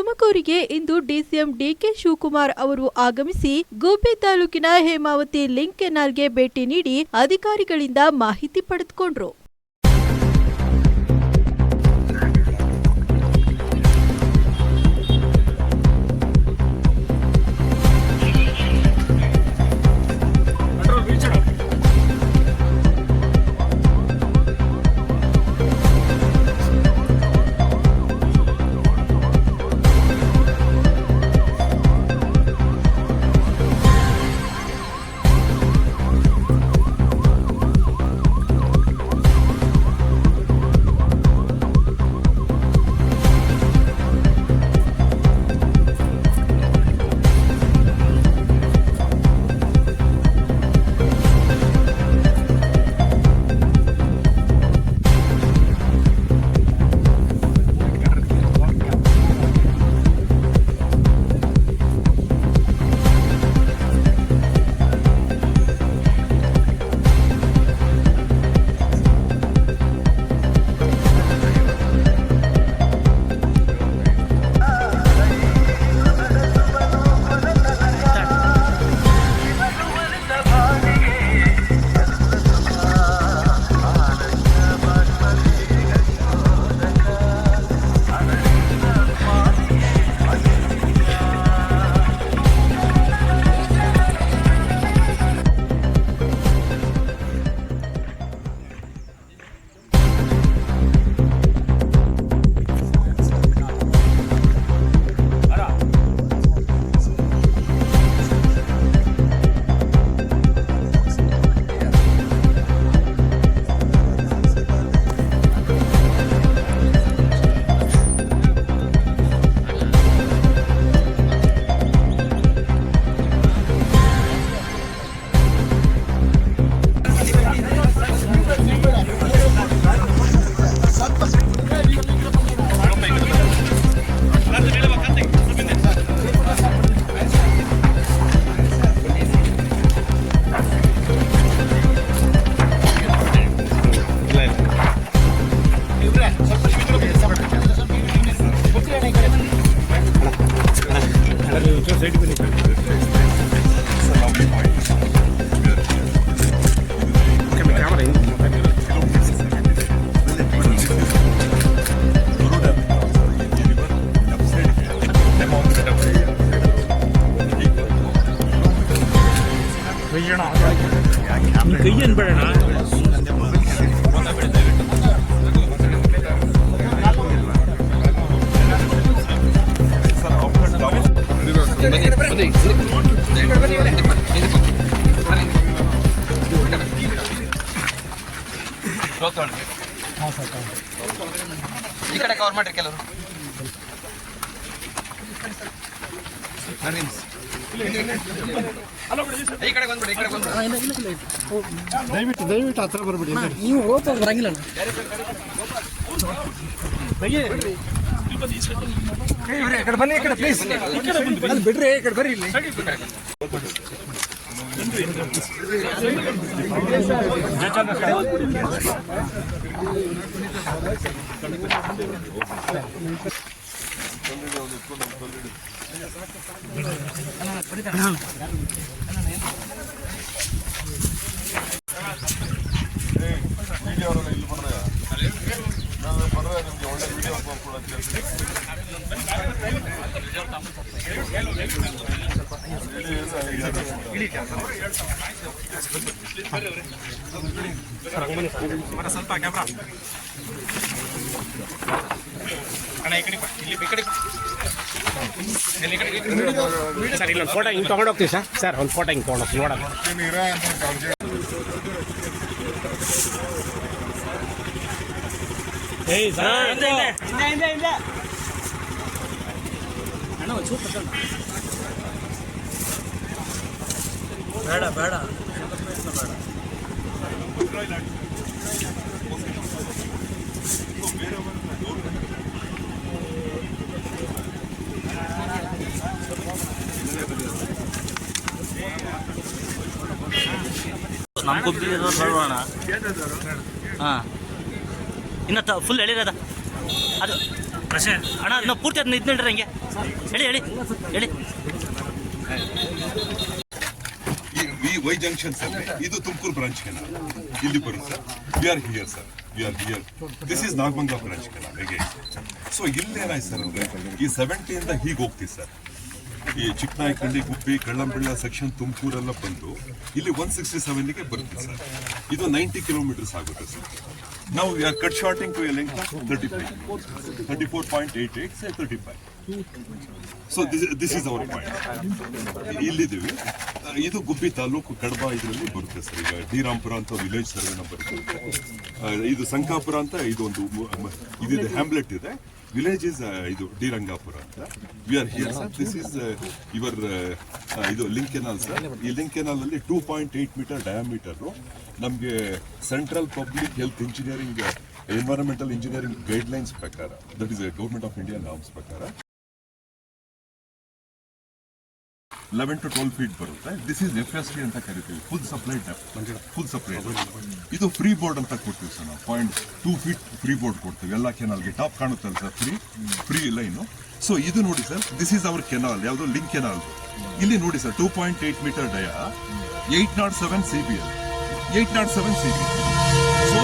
ತುಮಕೂರಿಗೆ ಇಂದು DCM DK Shivakumar ಅವರು ಆಗಮಿಸಿ ಗುಬ್ಬಿ ತಾಲೂಕಿನ ಹೇಮಾವತಿ ಲಿಂಕ್ ಕೆನಾಲ್ಗೆ ಭೇಟಿ ನೀಡಿ ಅಧಿಕಾರಿಗಳಿಂದ ಮಾಹಿತಿ ಪಡೆದುಕೊಂಡರು. ಕೈಯನ್ ಬೇಡಣ ಈ ಕಡೆ ಕವರ್ ಮಾಡ್ರಿ ಕೆಲವರು ಈ ಕಡೆ ಬಂದ್ಬಿಡಿ ಈ ಕಡೆ ಬಂದ್ಬಿಡಿ ದಯವಿಟ್ಟು ಹತ್ರ ಬರ್ಬಿಡಿ ನೀವು ಹೋಗ್ತಾ ಬರಂಗಿಲ್ಲ ಬನ್ನಿ ಈ ಕಡೆ ಪ್ಲೀಸ್ ಬಿಡ್ರಿ ಈ ಕಡೆ ಬರ್ರಿ ಇಲ್ಲಿ ಸ್ವಲ್ಪ ಕ್ಯಾಮ್ರಾ ಸರ್ ಇಲ್ಲೊಂದು ಫೋಟೋ ಹಿಂಗೆ ತೊಗೊಂಡು ಹೋಗ್ತೀವಿ ಸರ್ ಒಂದು ಫೋಟೋ ಹಿಂಗೆ ತೊಗೊಂಡು ಹೋಗ್ತೀವಿ ನೋಡೋಣ. ಏಯ್ ಸರ್ ಬೇಡ ಬೇಡ ನಮ್ಮ ಗುಬ್ಬಿಗೆ ಬರೋಣ. ಹಾಂ ಇನ್ನು ಫುಲ್ ಎಳಿರದ ಅದು ಪ್ರಶ್ನೆ ಅಣ್ಣ ನಾವು ಪೂರ್ತಿ ಅದನ್ನ ಇದು ಹೇಳ್ರಿ ಹಂಗೆ ಹೇಳಿ ಹೇಳಿ ಈ ವೈ ಜಂಕ್ಷನ್ ಸರ್ ಇದು ತುಮಕೂರು ಬ್ರಾಂಚ್ ಕೆನಾಲ್ ಇಲ್ಲಿ ಬರುತ್ತೆ sir. V are here this is Nagamangala branch canal ಹೇಗೆ. ಸೊ ಇಲ್ಲಿ ಏನಾಯ್ತು ಸರ್ ಅಂದ್ರೆ ಈ 70ಇಂದ ಹೀಗೆ ಹೋಗ್ತೀವಿ ಸರ್. ಈ ಚಿಕ್ಕನಾಯಕಹಳ್ಳಿ, ಗುಬ್ಬಿ, ಕಳ್ಳಂಬಳ್ಳ ಸೆಕ್ಷನ್ ತುಮಕೂರೆಲ್ಲ ಬಂದು ಇಲ್ಲಿ 167ಗೆ ಬರುತ್ತೆ ಸರ್. ಇದು 90 ಕಿಲೋಮೀಟರ್ಸ್ ಆಗುತ್ತೆ ಸರ್. ನಾವು we are cut shorting to a length of 34.88 say 35. So this is our point. ಇಲ್ಲಿದ್ದೀವಿ. ಇದು ಗುಬ್ಬಿ ತಾಲೂಕು ಕಡಬ ಇದರಲ್ಲಿ ಬರುತ್ತೆ ಸರ್. ಈಗ ಶ್ರೀರಾಮ್ಪುರ ಅಂತ ವಿಲೇಜ್ ಸರ್ವೆ ನಂಬರ್ ಬರುತ್ತೆ. ಇದು ಸಂಕಾಪುರ ಅಂತ ಇದೊಂದು ಇದಿದೆ, ಹ್ಯಾಮ್ಲೆಟ್ ಇದೆ. ವಿಲೇಜ್ ಇಸ್ ಇದು ಡಿರಂಗಾಪುರ ಅಂತ. We are here sir. This is your ಇದು ಲಿಂಕ್ ಕೆನಾಲ್ ಸರ್. ಈ ಲಿಂಕ್ ಕೆನಾಲ್ ಅಲ್ಲಿ 2.8 ಮೀಟರ್ ಡಯಾಮೀಟರ್ ನಮಗೆ central public health engineering environmental engineering guidelines ಪ್ರಕಾರ, that is government of India norms ಪ್ರಕಾರ 11 to 12 ಫೀಟ್ ಬರುತ್ತೆ. This is FST ಅಂತ ಕರಿತೀವಿ, full supply ಇದು ಫ್ರೀ ಬೋರ್ಡ್ ಅಂತ ಕೊಡ್ತೀವಿ ಸರ್. ನಾವು 0.2 ಫೀಟ್ ಫ್ರೀ ಬೋರ್ಡ್ ಕೊಡ್ತೀವಿ ಎಲ್ಲ ಕೆನಾಲ್ಗೆ. ಟಾಪ್ ಕಾಣುತ್ತಲ್ಲ ಸರ್, ಫ್ರೀ ಲೈನು. ಸೊ ಇದು ನೋಡಿ sir, this is our canal. ಯಾವುದು ಲಿಂಕ್ ಕೆನಾಲ್. ಇಲ್ಲಿ ನೋಡಿ sir, 2.8 metre dia, 807 CBL. So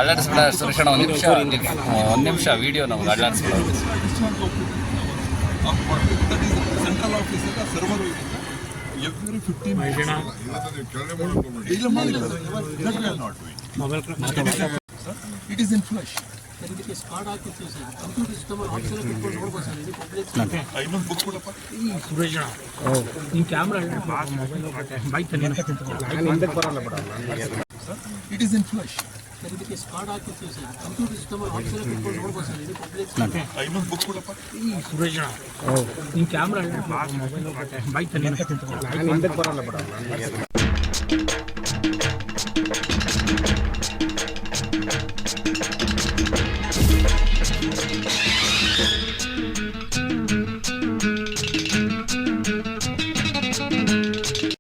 ಅಲ್ಲಾಡಿಸ್ಬಿಡ ಸುರೇಶಣ್ಣ, ಒಂದು ನಿಮಿಷ ವಿಡಿಯೋ ನಮ್ಗೆ ಅಲ್ಲಾಡಿಸ್ಬಿಡ. Central office server every 15 it is in flush. ಇನ್ನೊಂದು ಬುಕ್ ಕೊಡಪ್ಪ. It is in flush. ಇನ್ನೊಂದು ಬುಕ್ ಕೊಡಪ್ಪ. ಕ್ಯಾಮ್ರಾ